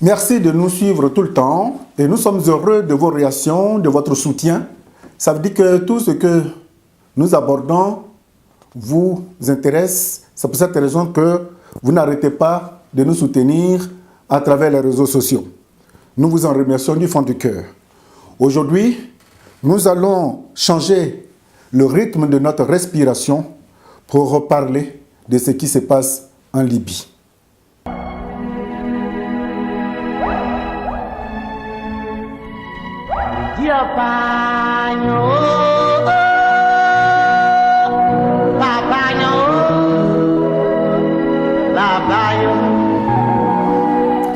Merci de nous suivre tout le temps et nous sommes heureux de vos réactions, de votre soutien. Ça veut dire que tout ce que nous abordons vous intéresse. C'est pour cette raison que vous n'arrêtez pas de nous soutenir à travers les réseaux sociaux. Nous vous en remercions du fond du cœur. Aujourd'hui, nous allons changer le rythme de notre respiration pour reparler de ce qui se passe en Libye.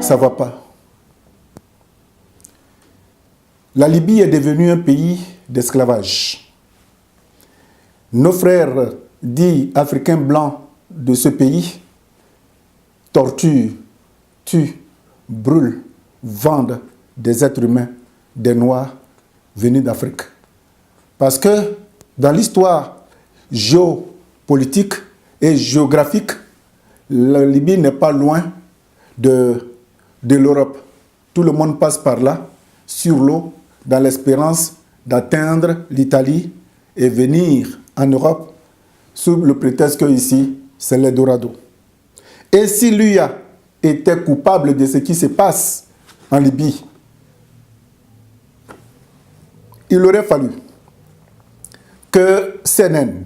Ça va pas. La Libye est devenue un pays d'esclavage. Nos frères dits africains blancs de ce pays torturent, tuent, brûlent, vendent des êtres humains, des Noirs venus d'Afrique. Parce que dans l'histoire géopolitique et géographique, la Libye n'est pas loin de l'Europe. Tout le monde passe par là, sur l'eau, dans l'espérance d'atteindre l'Italie et venir en Europe sous le prétexte que ici, c'est l'Eldorado. Et si l'UA était coupable de ce qui se passe en Libye, il aurait fallu que CNN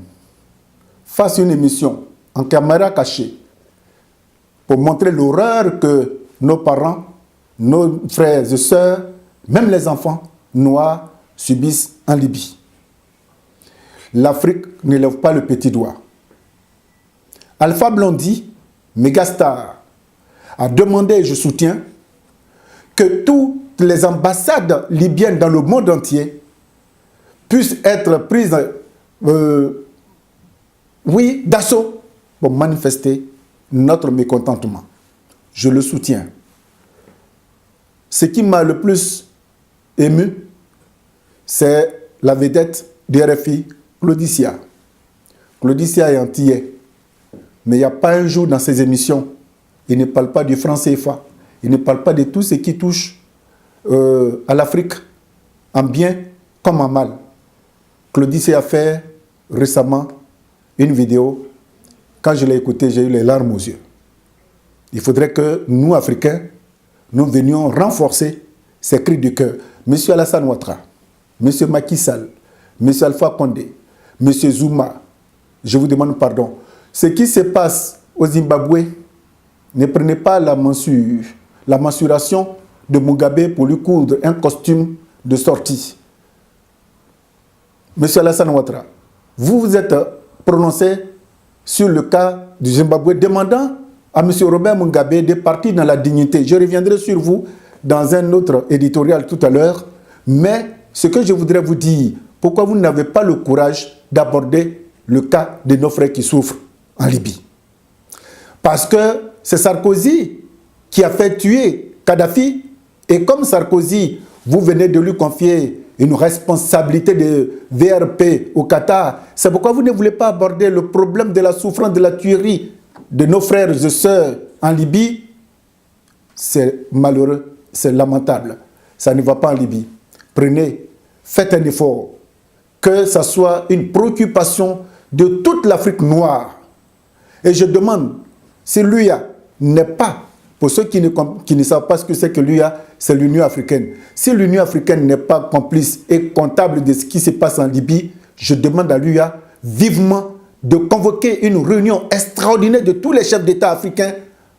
fasse une émission en caméra cachée pour montrer l'horreur que nos parents, nos frères et sœurs, même les enfants noirs subissent en Libye. L'Afrique ne lève pas le petit doigt. Alpha Blondy, mégastar, a demandé, et je soutiens, que toutes les ambassades libyennes dans le monde entier puissent être prises, d'assaut pour manifester notre mécontentement. Je le soutiens. Ce qui m'a le plus ému, c'est la vedette du RFI, Claudicia. Claudicia est antillais. Mais il n'y a pas un jour dans ses émissions, il ne parle pas du franc CFA, il ne parle pas de tout ce qui touche à l'Afrique, en bien comme en mal. Claudicia a fait récemment une vidéo. Quand je l'ai écoutée, j'ai eu les larmes aux yeux. Il faudrait que nous, Africains, nous venions renforcer ces cris du cœur. Monsieur Alassane Ouattara, Monsieur Macky Sall, Monsieur Alpha Condé, Monsieur Zuma, je vous demande pardon. Ce qui se passe au Zimbabwe, ne prenez pas la mensuration de Mugabe pour lui coudre un costume de sortie. Monsieur Alassane Ouattara, vous vous êtes prononcé sur le cas du Zimbabwe, demandant à M. Robert Mugabe de partir dans la dignité. Je reviendrai sur vous dans un autre éditorial tout à l'heure, mais ce que je voudrais vous dire, pourquoi vous n'avez pas le courage d'aborder le cas de nos frères qui souffrent en Libye? Parce que c'est Sarkozy qui a fait tuer Kadhafi, et comme Sarkozy, vous venez de lui confier une responsabilité de VRP au Qatar. C'est pourquoi vous ne voulez pas aborder le problème de la souffrance, de la tuerie de nos frères et sœurs en Libye. C'est malheureux, c'est lamentable. Ça ne va pas en Libye. Prenez, faites un effort, que ça soit une préoccupation de toute l'Afrique noire. Et je demande, si l'UA n'est pas, pour ceux qui ne savent pas ce que c'est que l'UA, c'est l'Union africaine. Si l'Union africaine n'est pas complice et comptable de ce qui se passe en Libye, je demande à l'UA vivement de convoquer une réunion extraordinaire de tous les chefs d'État africains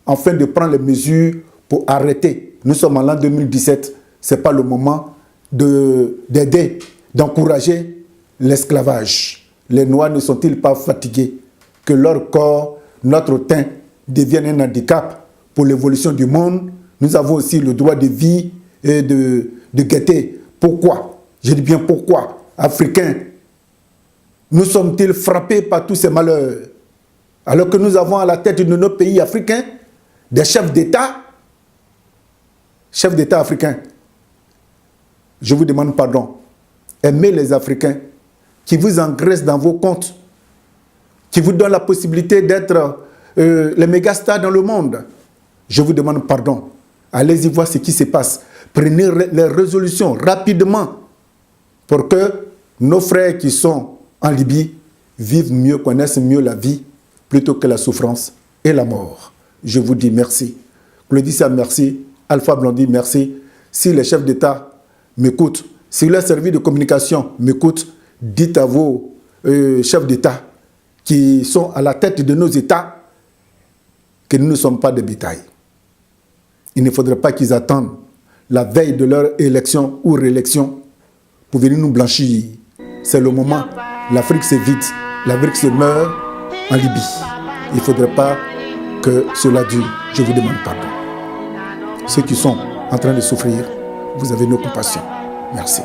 afin de prendre les mesures pour arrêter. Nous sommes en l'an 2017, ce n'est pas le moment d'aider, d'encourager l'esclavage. Les Noirs ne sont-ils pas fatigués que leur corps, notre teint, devienne un handicap pour l'évolution du monde? Nous avons aussi le droit de vie et de gaieté. Pourquoi? Je dis bien pourquoi, Africains, nous sommes-ils frappés par tous ces malheurs, alors que nous avons à la tête de nos pays africains des chefs d'État africains? Je vous demande pardon. Aimez les Africains qui vous engraissent dans vos comptes, qui vous donnent la possibilité d'être les mégastars dans le monde. Je vous demande pardon. Allez-y voir ce qui se passe. Prenez les résolutions rapidement pour que nos frères qui sont en Libye vivent mieux, connaissent mieux la vie plutôt que la souffrance et la mort. Je vous dis merci. Claudissa, merci. Alpha Blondy, merci. Si les chefs d'État m'écoutent, si les services de communication m'écoutent, dites à vos chefs d'État qui sont à la tête de nos États que nous ne sommes pas des bétail. Il ne faudrait pas qu'ils attendent la veille de leur élection ou réélection pour venir nous blanchir. C'est le moment. L'Afrique se vide. L'Afrique se meurt en Libye. Il ne faudrait pas que cela dure. Je vous demande pardon. Ceux qui sont en train de souffrir, vous avez nos compassions. Merci.